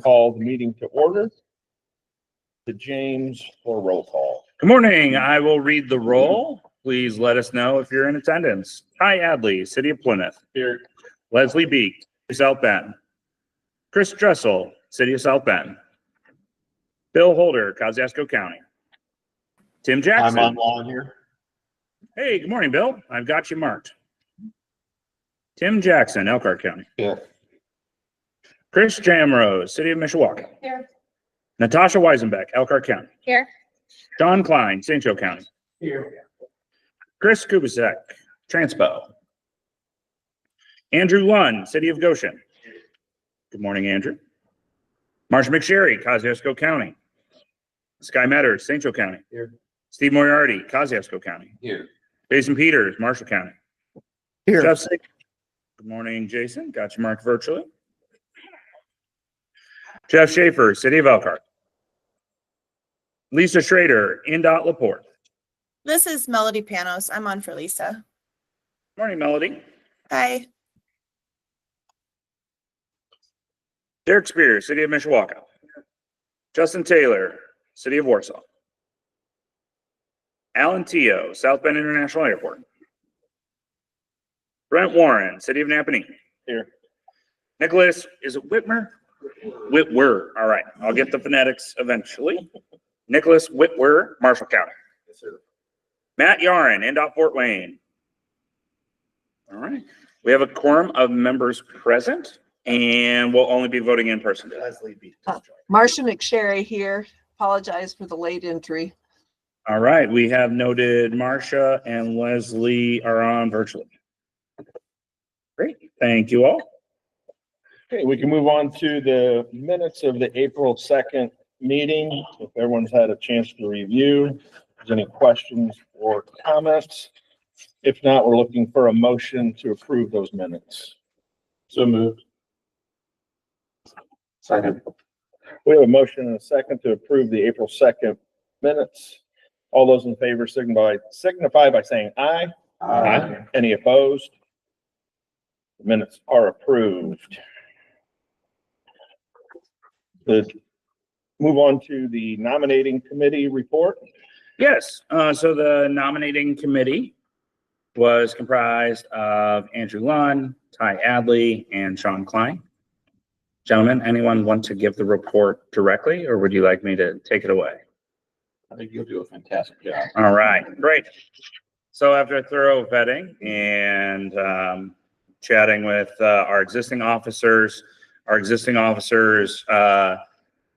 call the meeting to order. To James for roll call. Good morning. I will read the roll. Please let us know if you're in attendance. Ty Adley, City of Plymouth. Here. Leslie Beek, South Bend. Chris Dressel, City of South Bend. Bill Holder, Kosciuszko County. Tim Jackson. I'm on lawn here. Hey, good morning, Bill. I've got you marked. Tim Jackson, Elkhart County. Yeah. Chris Jamrose, City of Mishawaka. Here. Natasha Weisenbeck, Elkhart County. Here. Sean Klein, St. Joe County. Here. Chris Kubasek, Transpo. Andrew Lunn, City of Goshen. Good morning, Andrew. Marsha McSherry, Kosciuszko County. Sky Metters, St. Joe County. Here. Steve Moriarty, Kosciuszko County. Here. Jason Peters, Marshall County. Here. Jeff Sig- Good morning, Jason. Got you marked virtually. Jeff Schaefer, City of Elkhart. Lisa Schrader, Indot Laporte. This is Melody Panos. I'm on for Lisa. Morning, Melody. Hi. Derek Spears, City of Mishawaka. Justin Taylor, City of Warsaw. Alan Teo, South Bend International Airport. Brent Warren, City of Napanee. Here. Nicholas, is it Whitmer? Whitwer. All right. I'll get the phonetics eventually. Nicholas Whitwer, Marshall County. Yes, sir. Matt Yarin, NDOT Fort Wayne. All right. We have a quorum of members present, and we'll only be voting in person. Leslie Beek. Marsha McSherry here. Apologize for the late entry. All right. We have noted Marcia and Leslie are on virtually. Great. Thank you all. Okay, we can move on to the minutes of the April 2nd meeting. If everyone's had a chance to review, if there's any questions or comments. If not, we're looking for a motion to approve those minutes. So moved. Second. We have a motion and a second to approve the April 2nd minutes. All those in favor signify by saying aye. Aye. Any opposed? The minutes are approved. Move on to the nominating committee report. Yes. So the nominating committee was comprised of Andrew Lunn, Ty Adley, and Sean Klein. Gentlemen, anyone want to give the report directly, or would you like me to take it away? I think you'll do a fantastic job. All right, great. So after a thorough vetting and chatting with our existing officers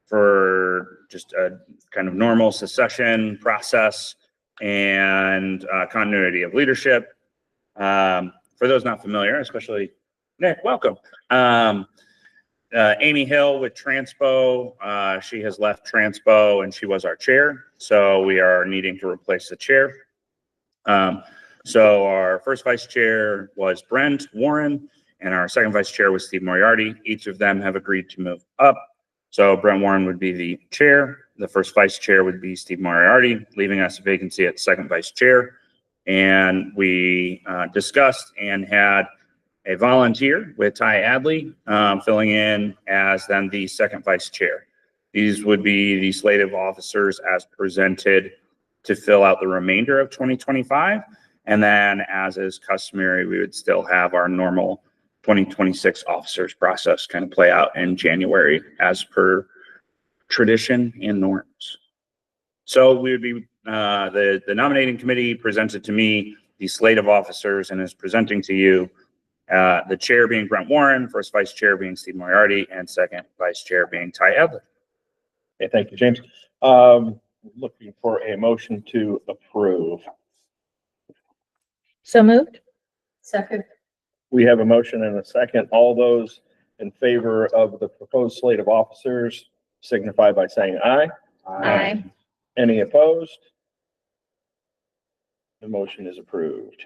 for just a kind of normal succession process and continuity of leadership. For those not familiar, especially Nick, welcome. Amy Hill with Transpo, she has left Transpo and she was our chair. So we are needing to replace the chair. So our first vice chair was Brent Warren and our second vice chair was Steve Moriarty. Each of them have agreed to move up. So Brent Warren would be the chair. The first vice chair would be Steve Moriarty, leaving us a vacancy at second vice chair. And we discussed and had a volunteer with Ty Adley filling in as then the second vice chair. These would be the slate of officers as presented to fill out the remainder of 2025. And then as is customary, we would still have our normal 2026 officers process kind of play out in January as per tradition and norms. So we would be, the nominating committee presented to me the slate of officers and is presenting to you the chair being Brent Warren, first vice chair being Steve Moriarty, and second vice chair being Ty Adley. Okay, thank you, James. Looking for a motion to approve. So moved. Second. We have a motion and a second. All those in favor of the proposed slate of officers signify by saying aye. Aye. Any opposed? The motion is approved.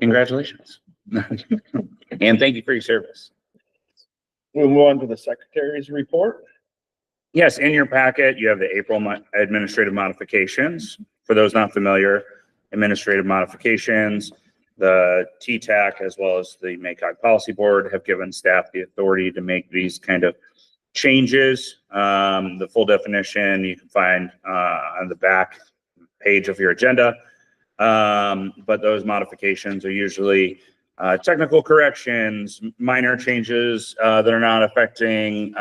Congratulations. And thank you for your service. We'll move on to the secretary's report. Yes, in your packet, you have the April administrative modifications. For those not familiar, administrative modifications, the TTAC as well as the MACOG policy board have given staff the authority to make these kind of changes. The full definition you can find on the back page of your agenda. But those modifications are usually technical corrections, minor changes that are not affecting,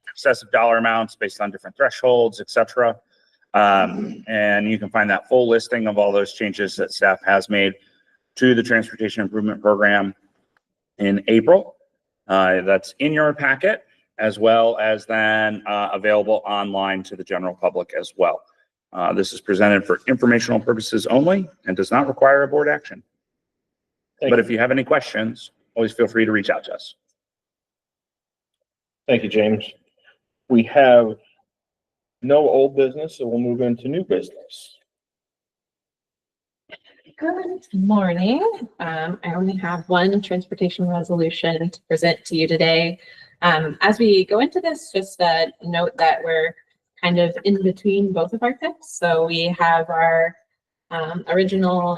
excessive dollar amounts based on different thresholds, etc. And you can find that full listing of all those changes that staff has made to the Transportation Improvement Program in April. That's in your packet, as well as then available online to the general public as well. This is presented for informational purposes only and does not require a board action. But if you have any questions, always feel free to reach out to us. Thank you, James. We have no old business, so we'll move into new business. Good morning. I only have one transportation resolution to present to you today. As we go into this, just note that we're kind of in between both of our tips. So we have our original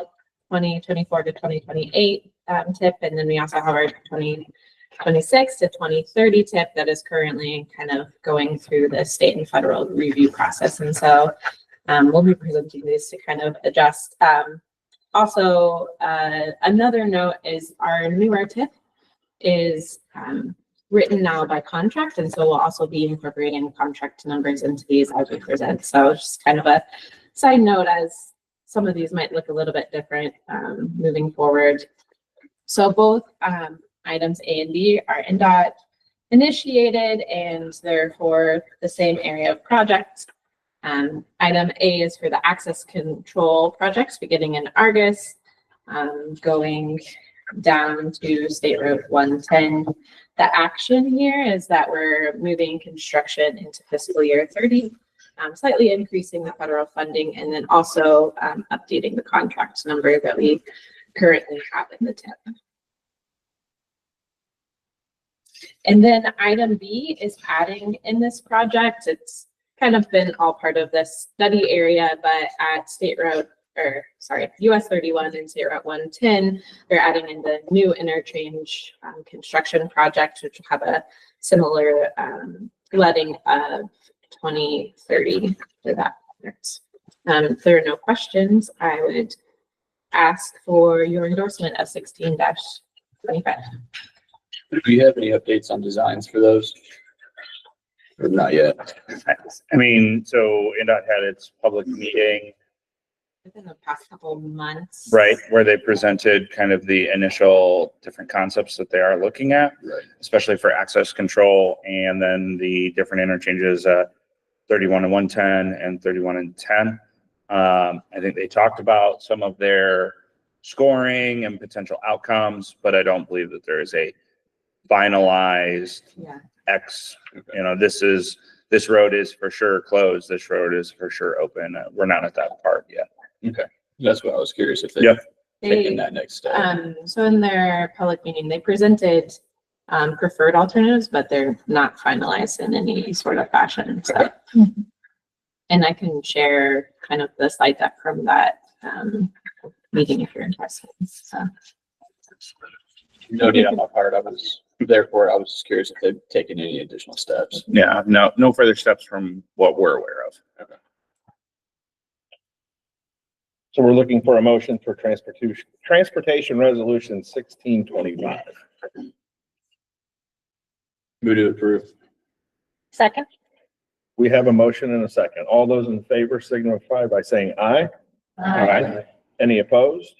2024 to 2028 tip, and then we also have our 2026 to 2030 tip that is currently kind of going through the state and federal review process. And so we'll be presenting these to kind of adjust. Also, another note is our newer tip is written now by contract, and so we'll also be incorporating contract numbers into these as we present. So just kind of a side note, as some of these might look a little bit different moving forward. So both items A and B are NDOT initiated, and they're for the same area of project. Item A is for the access control projects beginning in Argus, going down to State Road 110. The action here is that we're moving construction into fiscal year 30, slightly increasing the federal funding, and then also updating the contract number that we currently have in the tip. And then item B is adding in this project. It's kind of been all part of this study area, but at US 31 and State Route 110, they're adding in the new interchange construction project, which will have a similar letting of 2030 for that. If there are no questions, I would ask for your endorsement of 16-25. Do you have any updates on designs for those? Or not yet? I mean, so NDOT had its public meeting, Within the past couple months. right, where they presented kind of the initial different concepts that they are looking at, Right. especially for access control, and then the different interchanges, 31 and 110 and 31 and 10. I think they talked about some of their scoring and potential outcomes, but I don't believe that there is a finalized Yeah. X, this road is for sure closed. This road is for sure open. We're not at that part yet. Okay, that's what I was curious if Yep. they're taking that next step. So in their public meeting, they presented preferred alternatives, but they're not finalized in any sort of fashion. So, and I can share kind of the slide deck from that meeting if you're interested. So. No need on my part. I was just curious if they've taken any additional steps. Yeah, no further steps from what we're aware of. Okay. So we're looking for a motion for transportation resolution 1625. Move to approve. Second. We have a motion and a second. All those in favor signify by saying aye. Aye. Any opposed?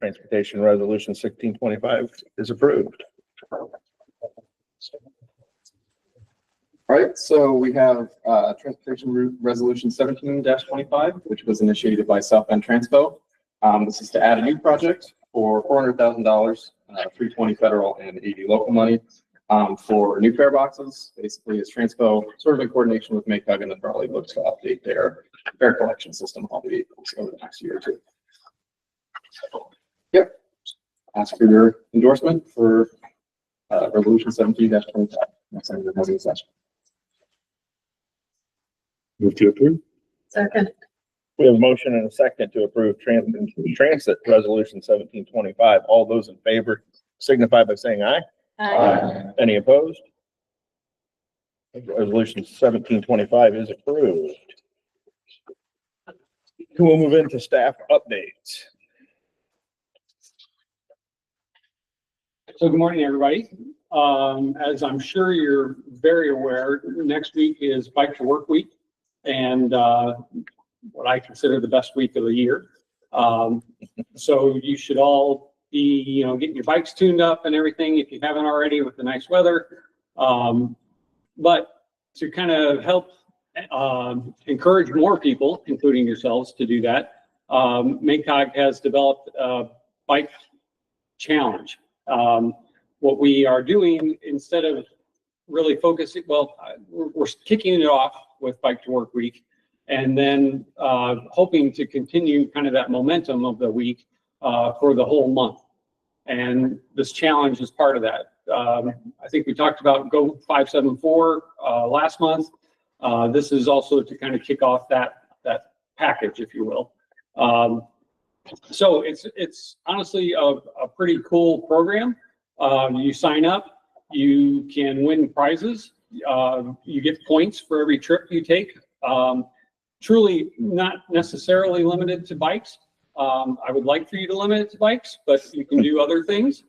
Transportation resolution 1625 is approved. All right, so we have Transportation Resolution 17-25, which was initiated by South Bend Transpo. This is to add a new project for $400,000, 320 federal and 80 local money for new fare boxes. Basically, it's Transpo sort of in coordination with MACOG, and the probably looks to update their fare collection system on the vehicles over the next year or two. Yep. Ask for your endorsement for Resolution 17-25. Next time it has a session. Move to approve. Second. We have a motion and a second to approve transit resolution 1725. All those in favor signify by saying aye. Any opposed? Resolution 1725 is approved. We'll move into staff updates. So good morning, everybody. As I'm sure you're very aware, next week is Bike to Work Week, and what I consider the best week of the year. So you should all be, getting your bikes tuned up and everything if you haven't already with the nice weather. But to kind of help encourage more people, including yourselves, to do that, MACOG has developed a bike challenge. What we are doing, instead of really focusing, we're kicking it off with Bike to Work Week, and then hoping to continue kind of that momentum of the week for the whole month. And this challenge is part of that. I think we talked about Go 574 last month. This is also to kind of kick off that package, if you will. So it's honestly a pretty cool program. You sign up, you can win prizes. You get points for every trip you take. Truly not necessarily limited to bikes. I would like for you to limit it to bikes, but you can do other things.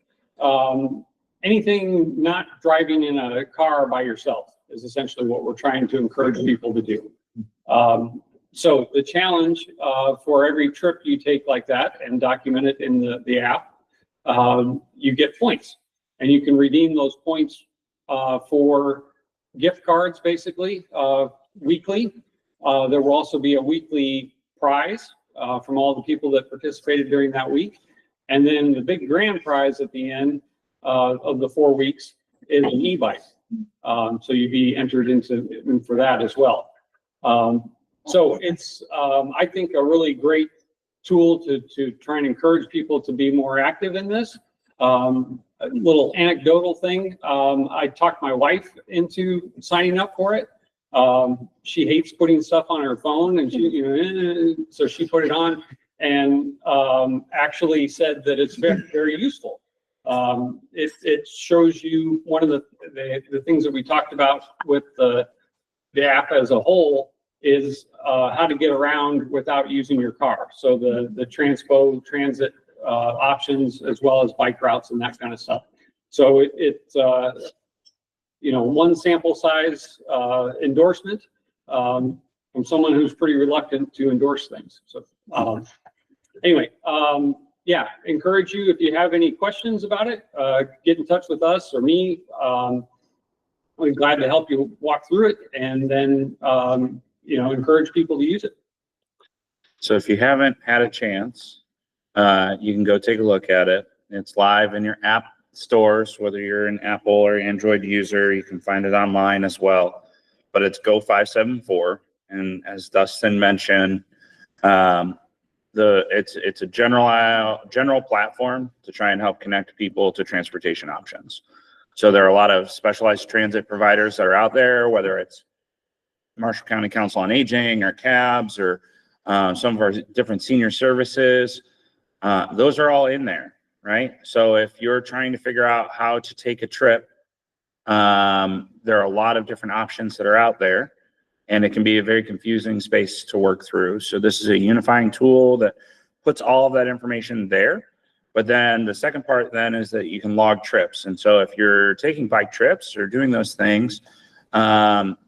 Anything not driving in a car by yourself is essentially what we're trying to encourage people to do. So the challenge for every trip you take like that and document it in the app, you get points, and you can redeem those points for gift cards, basically, weekly. There will also be a weekly prize from all the people that participated during that week. And then the big grand prize at the end of the 4 weeks is an e-bike. So you'd be entered into for that as well. So it's, I think, a really great tool to try and encourage people to be more active in this. A little anecdotal thing. I talked my wife into signing up for it. She hates putting stuff on her phone, and so she put it on and actually said that it's very, very useful. It shows you one of the things that we talked about with the app as a whole is how to get around without using your car. So the transit options, as well as bike routes and that kind of stuff. So it's one sample size endorsement from someone who's pretty reluctant to endorse things. So anyway, yeah, encourage you, if you have any questions about it, get in touch with us or me. We're glad to help you walk through it, and then encourage people to use it. So if you haven't had a chance, you can go take a look at it. It's live in your app stores, whether you're an Apple or Android user. You can find it online as well. But it's Go 574, and as Dustin mentioned, it's a general platform to try and help connect people to transportation options. So there are a lot of specialized transit providers that are out there, whether it's Marshall County Council on Aging or cabs or some of our different senior services. Those are all in there, right? So if you're trying to figure out how to take a trip, there are a lot of different options that are out there, and it can be a very confusing space to work through. So this is a unifying tool that puts all of that information there. But then the second part then is that you can log trips. And so if you're taking bike trips or doing those things,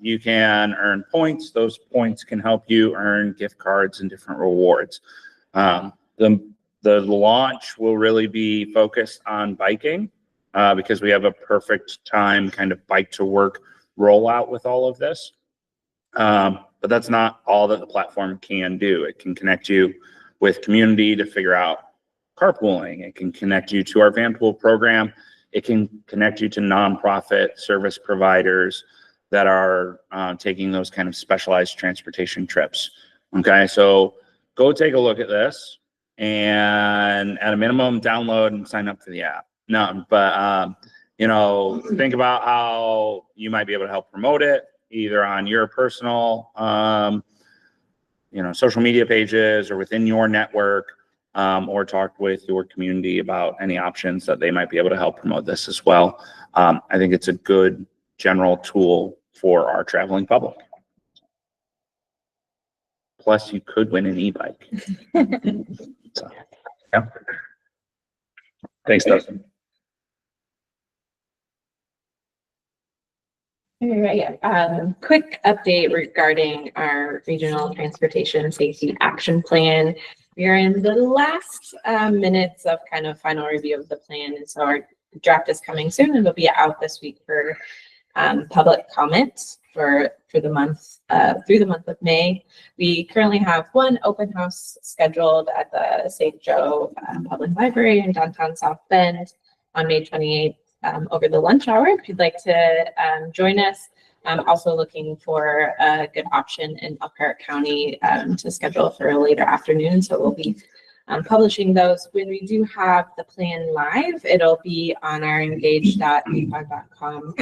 you can earn points. Those points can help you earn gift cards and different rewards. The launch will really be focused on biking because we have a perfect time kind of bike to work rollout with all of this. But that's not all that the platform can do. It can connect you with community to figure out carpooling. It can connect you to our van pool program. It can connect you to nonprofit service providers that are taking those kind of specialized transportation trips. Okay, so go take a look at this, and at a minimum, download and sign up for the app. No, but think about how you might be able to help promote it, either on your personal social media pages or within your network, or talked with your community about any options that they might be able to help promote this as well. I think it's a good general tool for our traveling public. Plus, you could win an e-bike. So, yeah. Thanks, Dustin. All right, quick update regarding our regional transportation safety action plan. We are in the last minutes of kind of final review of the plan, and so our draft is coming soon, and it'll be out this week for public comments for the month through the month of May. We currently have one open house scheduled at the St. Joe Public Library in downtown South Bend on May 28th. Over the lunch hour, if you'd like to join us. I'm also looking for a good option in Elkhart County to schedule for a later afternoon. So we'll be publishing those. When we do have the plan live, it'll be on our engage.macog.com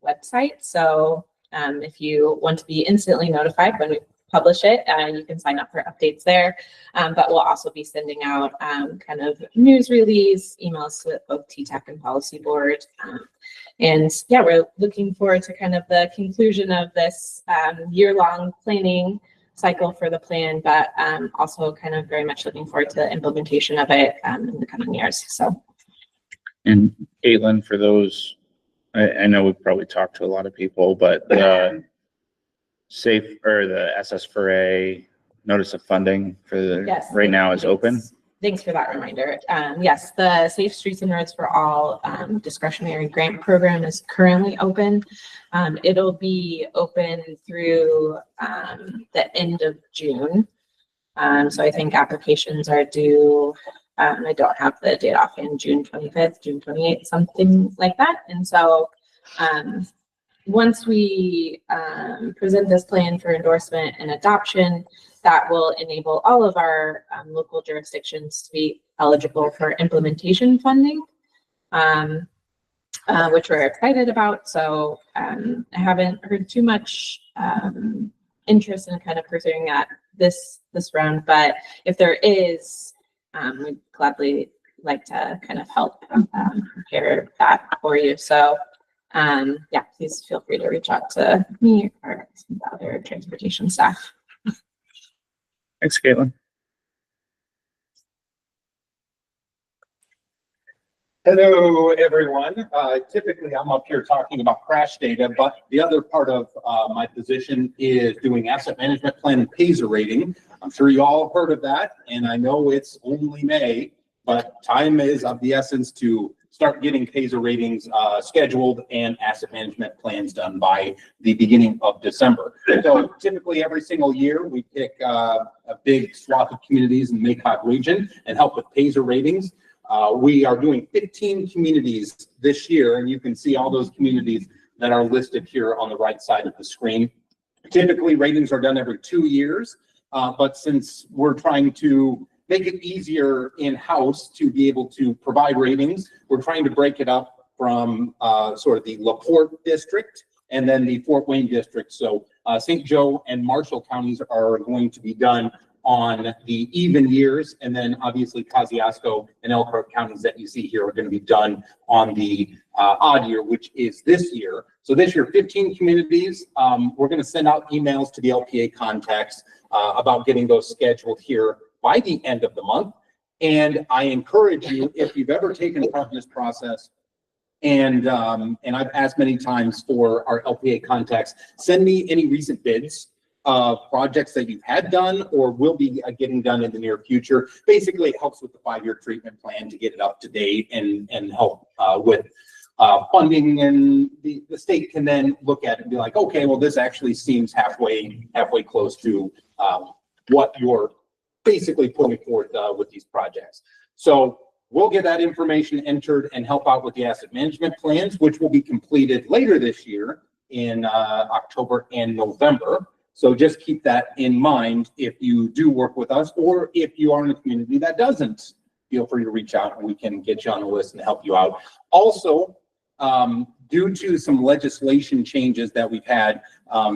website. So if you want to be instantly notified when we publish it, you can sign up for updates there, but we'll also be sending out kind of news release, emails to both TTAC and policy board. And yeah, we're looking forward to kind of the conclusion of this year-long planning cycle for the plan, but also kind of very much looking forward to the implementation of it in the coming years. So. And Caitlin, for those, I know we've probably talked to a lot of people, but safe or the SS4A notice of funding for the right now is open. Thanks for that reminder. Yes, the Safe Streets and Roads for All discretionary grant program is currently open. It'll be open through the end of June. So I think applications are due, I don't have the date offhand, June 25th, June 28th, something like that. And so once we present this plan for endorsement and adoption, that will enable all of our local jurisdictions to be eligible for implementation funding, which we're excited about. So I haven't heard too much interest in kind of pursuing that this round, but if there is, we'd gladly like to kind of help prepare that for you. So yeah, please feel free to reach out to me or some other transportation staff. Thanks, Caitlin. Hello, everyone. Typically, I'm up here talking about crash data, but the other part of my position is doing asset management plan and PASER rating. I'm sure you all heard of that, and I know it's only May, but time is of the essence to start getting PASER ratings scheduled and asset management plans done by the beginning of December. So typically every single year we pick a big swath of communities in the MACOG region and help with PASER ratings. We are doing 15 communities this year, and you can see all those communities that are listed here on the right side of the screen. Typically ratings are done every 2 years, but since we're trying to make it easier in-house to be able to provide ratings, we're trying to break it up from sort of the LaPorte district and then the Fort Wayne district. So St. Joe and Marshall counties are going to be done on the even years, and then obviously Kosciuszko and Elkhart counties that you see here are going to be done on the odd year, which is this year. So this year, 15 communities. We're going to send out emails to the LPA contacts about getting those scheduled here by the end of the month. And I encourage you, if you've ever taken part in this process, and I've asked many times for our LPA contacts, send me any recent bids of projects that you've had done or will be getting done in the near future. Basically, it helps with the 5-year treatment plan to get it up to date and help with funding, and the state can then look at it and be like, okay, well, this actually seems halfway close to what you're basically putting forth with these projects. So we'll get that information entered and help out with the asset management plans, which will be completed later this year in October and November. So just keep that in mind if you do work with us, or if you are in a community that doesn't, feel free to reach out and we can get you on the list and help you out. Also, due to some legislation changes that we've had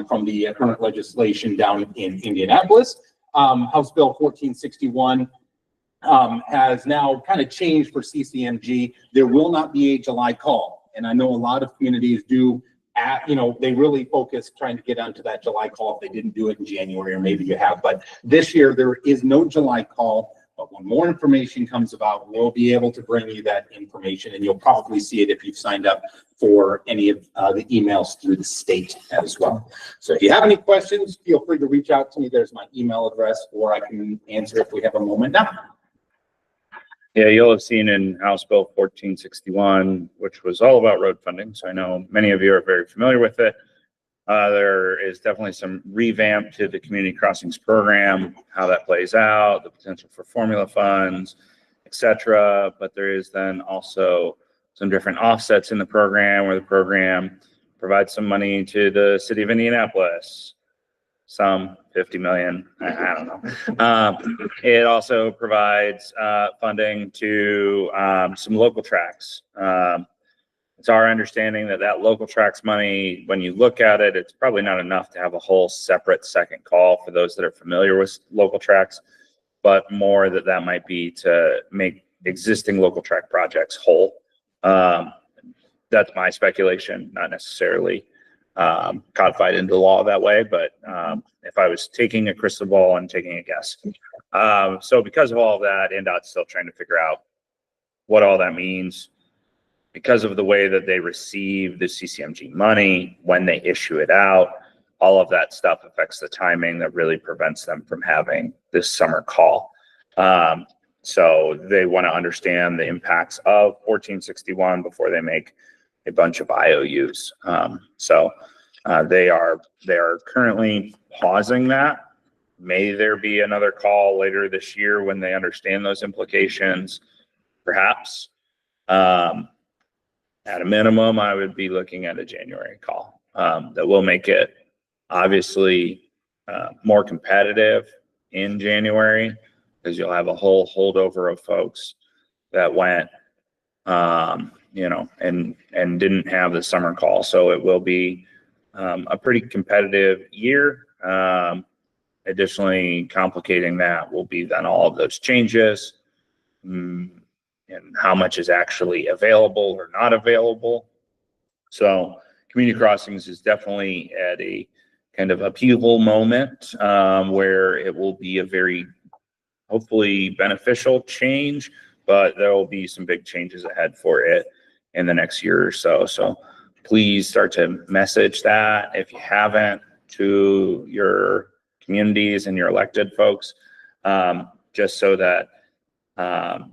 from the current legislation down in Indianapolis, House Bill 1461 has now kind of changed for CCMG. There will not be a July call. And I know a lot of communities do they really focus trying to get onto that July call if they didn't do it in January, or maybe you have. But this year, there is no July call. But when more information comes about, we'll be able to bring you that information, and you'll probably see it if you've signed up for any of the emails through the state as well. So if you have any questions, feel free to reach out to me. There's my email address, or I can answer if we have a moment now. Yeah, you'll have seen in House Bill 1461, which was all about road funding. So I know many of you are very familiar with it. There is definitely some revamp to the community crossings program, how that plays out, the potential for formula funds, etc. But there is then also some different offsets in the program, where the program provides some money to the city of Indianapolis, some 50 million, I don't know. It also provides funding to some local tracks. It's our understanding that that local tracks money, when you look at it, it's probably not enough to have a whole separate second call for those that are familiar with local tracks, but more that might be to make existing local track projects whole. That's my speculation, not necessarily codified into law that way, but if I was taking a crystal ball and taking a guess. So because of all of that, NDOT's still trying to figure out what all that means. Because of the way that they receive the CCMG money, when they issue it out, all of that stuff affects the timing that really prevents them from having this summer call. So they want to understand the impacts of 1461 before they make a bunch of IOUs. They are currently pausing that. May there be another call later this year when they understand those implications? Perhaps. At a minimum, I would be looking at a January call that will make it obviously more competitive in January, because you'll have a whole holdover of folks that went, and didn't have the summer call. So it will be a pretty competitive year. Additionally, complicating that will be then all of those changes. And how much is actually available or not available. So community crossings is definitely at a kind of upheaval moment where it will be a very hopefully beneficial change, but there will be some big changes ahead for it in the next year or so. So please start to message that, if you haven't, to your communities and your elected folks, just so that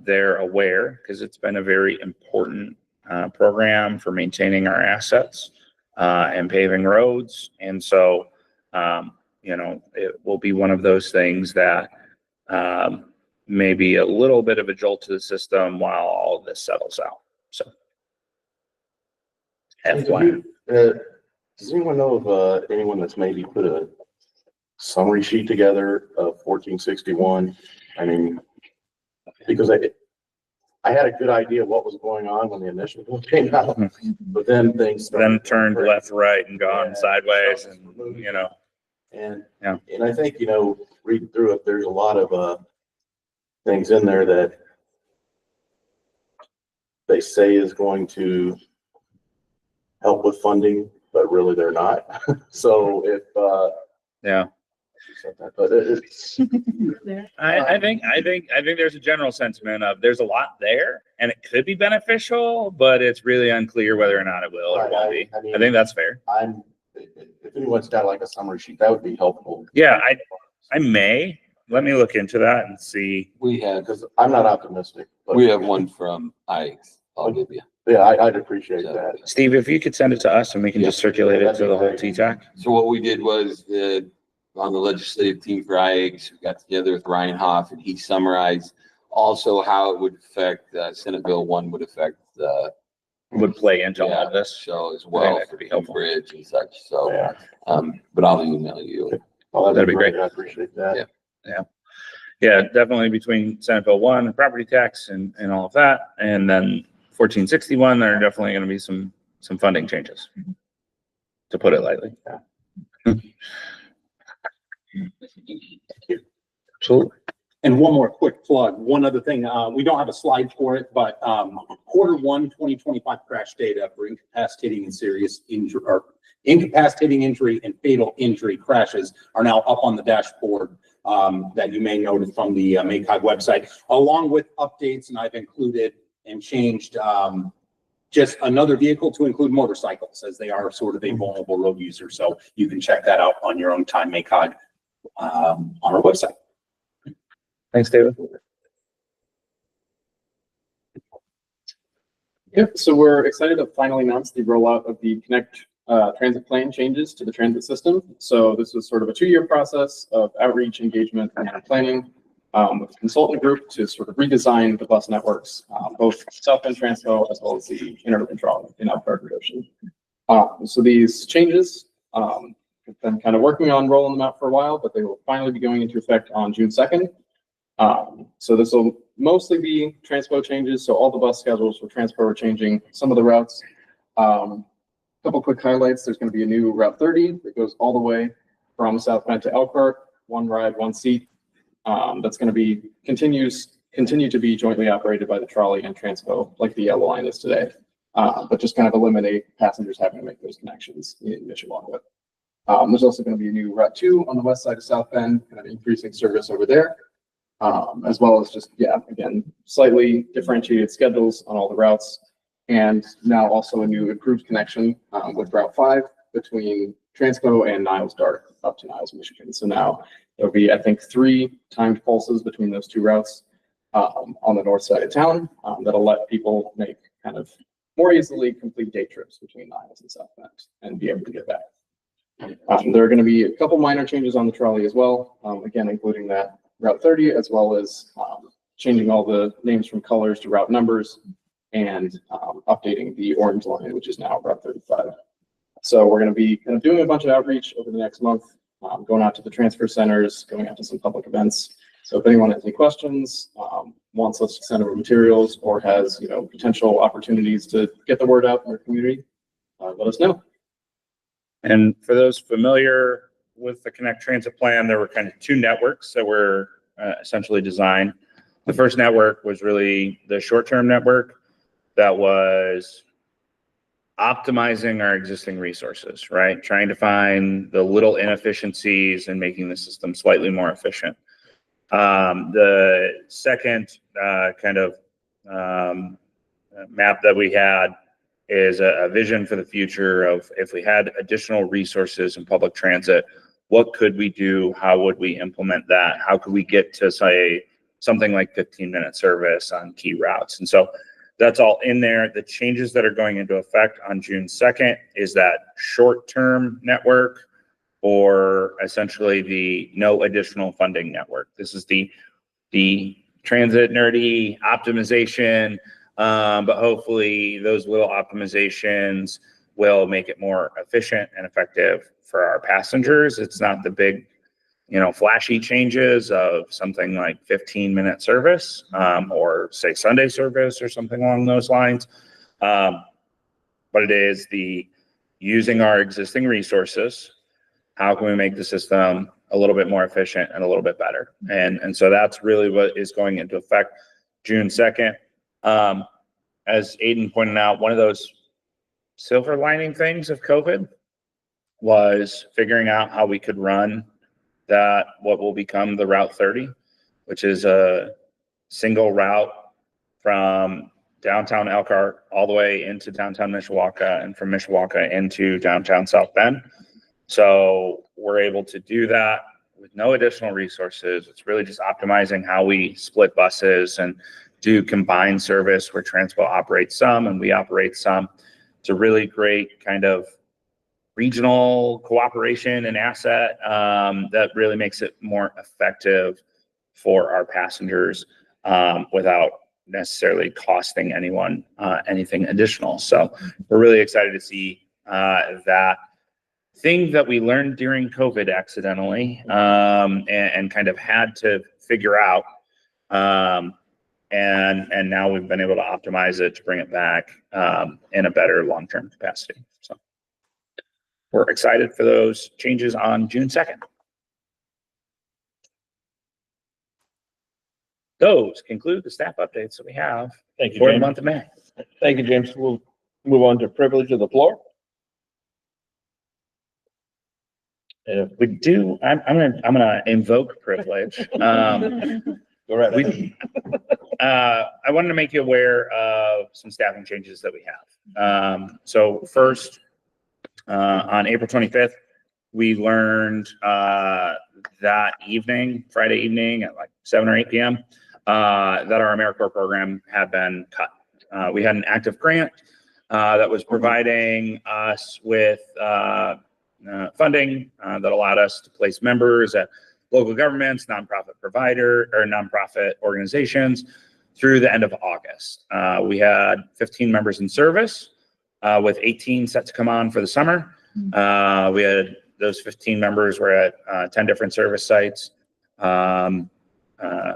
they're aware, because it's been a very important program for maintaining our assets and paving roads. And so, it will be one of those things that may be a little bit of a jolt to the system while all of this settles out. So, FYI. Does anyone know of anyone that's maybe put a summary sheet together of 1461? I mean, because I had a good idea of what was going on when the initial bill came out, but then things turned left, right, and gone sideways, and and I think, reading through it, there's a lot of things in there that they say is going to help with funding, but really they're not. So if but it's I think there's a general sentiment of there's a lot there and it could be beneficial, but it's really unclear whether or not it will or won't be. I think that's fair. If anyone's got like a summary sheet, that would be helpful. Yeah, I may. Let me look into that and see. We have, Because I'm not optimistic. But we have one from IX. I'll give you. Yeah, I'd appreciate that. Steve, if you could send it to us and we can just circulate it to the whole TTAC. So what we did was on the legislative team for IX, we got together with Ryan Hoff, and he summarized also how it would affect Senate Bill 1 would affect would play into all of this. So as well, that could be for helpful. bridge and such. So, Yeah. but I'll email you. Oh, That'd be great. I appreciate that. Yeah, definitely between Senate Bill 1 and property tax and all of that. And then 1461, there are definitely going to be some funding changes, to put it lightly. Yeah. Absolutely. And one more quick plug, one other thing, we don't have a slide for it, but Q1 2025 crash data for incapacitating and serious injury or incapacitating injury and fatal injury crashes are now up on the dashboard that you may notice from the MACOG website, along with updates, and I've included and changed just another vehicle to include motorcycles, as they are sort of a vulnerable road user. So you can check that out on your own time, MACOG, on our website. Thanks, David. Yep, so we're excited to finally announce the rollout of the Connect transit plan changes to the transit system. So this was sort of a 2-year process of outreach, engagement, and planning with a consultant group to sort of redesign the bus networks, both South Bend Transpo as well as the interurban trolley in Elkhart Ocean. So these changes, we've been kind of working on rolling them out for a while, but they will finally be going into effect on June 2nd. So this will mostly be transpo changes. So all the bus schedules for transpo are changing. Some of the routes, couple quick highlights. There's going to be a new Route 30 that goes all the way from South Bend to Elkhart, 1 ride, 1 seat. That's going to be continue to be jointly operated by the trolley and transpo, like the yellow line is today. But just kind of eliminate passengers having to make those connections in Mishawaka. There's also going to be a new Route 2 on the west side of South Bend, kind of increasing service over there. As well as just, again, slightly differentiated schedules on all the routes. And now also a new improved connection with Route 5 between Transpo and Niles Dark up to Niles, Michigan. So now there'll be, I think, 3 timed pulses between those 2 routes on the north side of town that'll let people make kind of more easily complete day trips between Niles and South Bend and be able to get back. There are going to be a couple minor changes on the trolley as well, again, including that Route 30, as well as changing all the names from colors to route numbers and updating the orange line, which is now Route 35. So we're going to be kind of doing a bunch of outreach over the next month, going out to the transfer centers, going out to some public events. So if anyone has any questions, wants us to send over materials, or has potential opportunities to get the word out in our community, let us know. And for those familiar with the Connect Transit Plan, there were kind of 2 networks that were essentially designed. The first network was really the short-term network that was optimizing our existing resources, right? Trying to find the little inefficiencies and making the system slightly more efficient. The second kind of map that we had is a vision for the future of, if we had additional resources in public transit, what could we do? How would we implement that? How could we get to, say, something like 15-minute service on key routes? And so that's all in there. The changes that are going into effect on June 2nd is that short-term network, or essentially the no additional funding network. This is the transit nerdy optimization, but hopefully those little optimizations will make it more efficient and effective for our passengers. It's not the big, flashy changes of something like 15-minute service, or say Sunday service or something along those lines. But it is the using our existing resources. How can we make the system a little bit more efficient and a little bit better? And so that's really what is going into effect June 2nd. As Aiden pointed out, one of those silver lining things of COVID was figuring out how we could run that, what will become the Route 30, which is a single route from downtown Elkhart all the way into downtown Mishawaka, and from Mishawaka into downtown South Bend. So we're able to do that with no additional resources. It's really just optimizing how we split buses and do combined service where Transpo operates some and we operate some. It's a really great kind of regional cooperation and asset that really makes it more effective for our passengers without necessarily costing anyone anything additional. So we're really excited to see that thing that we learned during COVID accidentally and kind of had to figure out. And now we've been able to optimize it to bring it back in a better long-term capacity. So we're excited for those changes on June 2nd. those conclude the staff updates that we have Thank you, for the James. month of May. Thank you, James. We'll move on to privilege of the floor. If we do, I'm gonna invoke privilege. Go right ahead. I wanted to make you aware of some staffing changes that we have. So first, on April 25th, we learned that evening, Friday evening at like 7 or 8 p.m., that our AmeriCorps program had been cut. We had an active grant that was providing us with funding that allowed us to place members at local governments, nonprofit provider or nonprofit organizations through the end of August. We had 15 members in service with 18 set to come on for the summer. We had those 15 members were at 10 different service sites, all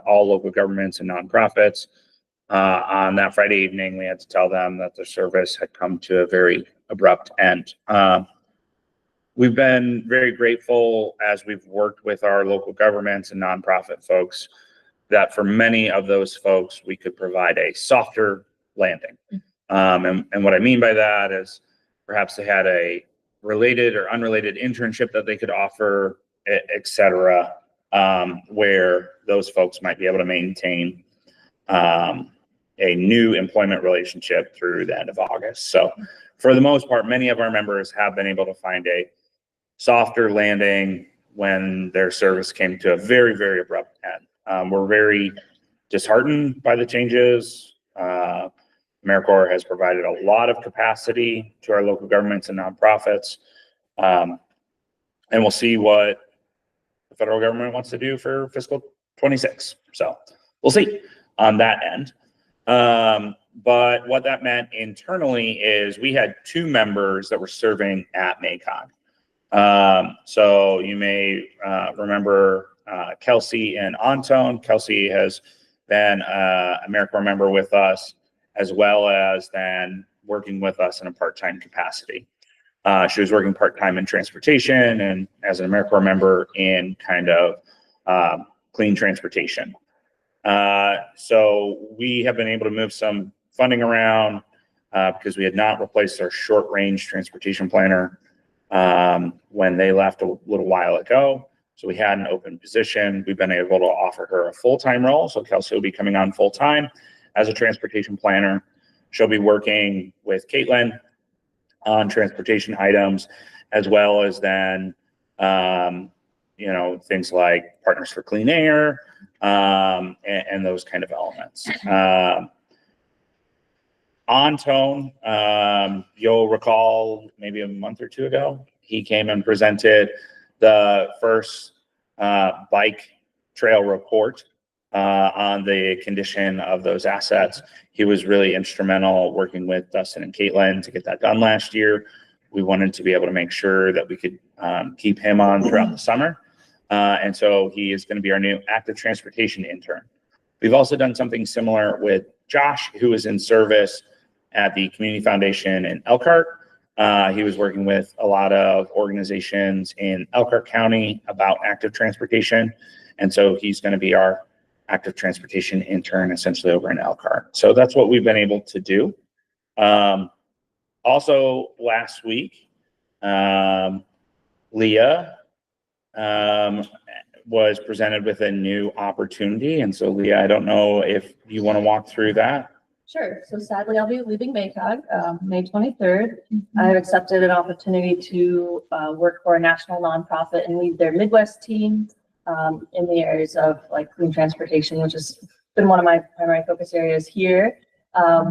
local governments and nonprofits. On that Friday evening, we had to tell them that the service had come to a very abrupt end. We've been very grateful as we've worked with our local governments and nonprofit folks that for many of those folks, we could provide a softer landing. And what I mean by that is perhaps they had a related or unrelated internship that they could offer, et cetera, where those folks might be able to maintain a new employment relationship through the end of August. So for the most part, many of our members have been able to find a softer landing when their service came to a very, very abrupt end. We're very disheartened by the changes. AmeriCorps has provided a lot of capacity to our local governments and nonprofits. And we'll see what the federal government wants to do for fiscal 26. So we'll see on that end. But what that meant internally is we had 2 members that were serving at MACOG. So you may remember Kelsey and Antone. Kelsey has been a AmeriCorps member with us, as well as then working with us in a part-time capacity. She was working part-time in transportation and as an AmeriCorps member in kind of clean transportation. So we have been able to move some funding around because we had not replaced our short-range transportation planner when they left a little while ago. So we had an open position. We've been able to offer her a full-time role. So Kelsey will be coming on full-time as a transportation planner. She'll be working with Caitlin on transportation items, as well as then, things like Partners for Clean Air and those kind of elements. Antone, you'll recall maybe a month or 2 ago, he came and presented the first bike trail report on the condition of those assets. He was really instrumental working with Dustin and Caitlin to get that done last year. We wanted to be able to make sure that we could keep him on throughout the summer. And so he is going to be our new active transportation intern. We've also done something similar with Josh, who is in service at the Community Foundation in Elkhart. He was working with a lot of organizations in Elkhart County about active transportation. And so he's going to be our active transportation intern essentially over in Elkhart. So that's what we've been able to do. Also last week, Leah was presented with a new opportunity. And so Leah, I don't know if you want to walk through that. Sure. So sadly, I'll be leaving MACOG May 23rd. I have accepted an opportunity to work for a national nonprofit and lead their Midwest team in the areas of like clean transportation, which has been one of my primary focus areas here.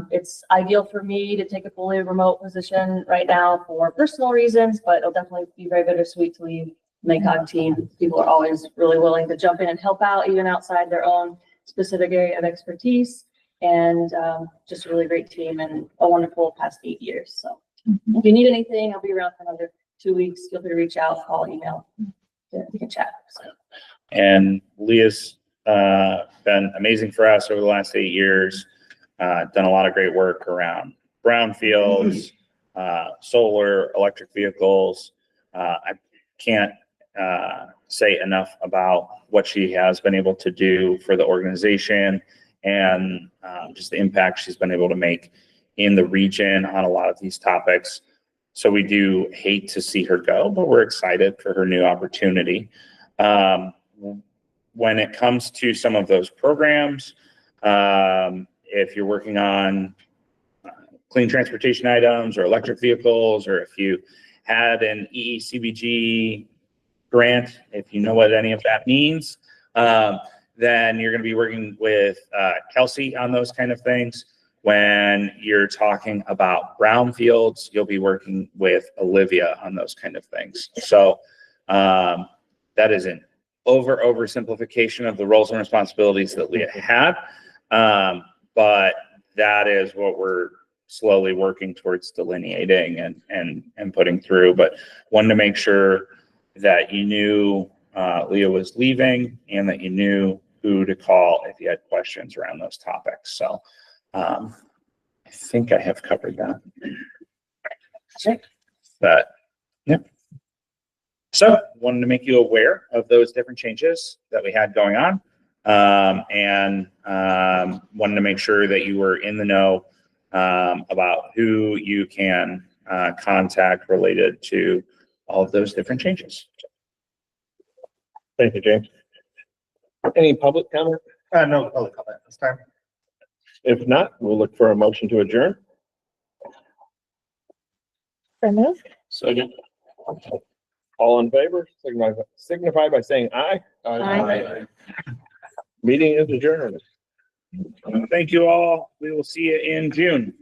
It's ideal for me to take a fully remote position right now for personal reasons, but it'll definitely be very bittersweet to leave MACOG team. People are always really willing to jump in and help out, even outside their own specific area of expertise. And just a really great team and a wonderful past 8 years. So if you need anything, I'll be around for another 2 weeks. Feel free to reach out, call, email. We can chat. So. And Leah's been amazing for us over the last 8 years. Done a lot of great work around brownfields, solar, electric vehicles. I can't say enough about what she has been able to do for the organization and just the impact she's been able to make in the region on a lot of these topics. So we do hate to see her go, but we're excited for her new opportunity. When it comes to some of those programs, if you're working on clean transportation items or electric vehicles, or if you had an EECBG grant, if you know what any of that means, then you're going to be working with Kelsey on those kind of things. When you're talking about brownfields, you'll be working with Olivia on those kind of things. So that is an oversimplification of the roles and responsibilities that Leah had. But that is what we're slowly working towards delineating and putting through. But wanted to make sure that you knew Leah was leaving and that you knew who to call if you had questions around those topics. So I think I have covered that. But yeah. So wanted to make you aware of those different changes that we had going on. And wanted to make sure that you were in the know about who you can contact related to all of those different changes. Thank you, James. Any public comment? No public comment this time. If not, we'll look for a motion to adjourn. Second. All in favor, signify by saying aye. Aye. Meeting is adjourned. Thank you all. We will see you in June.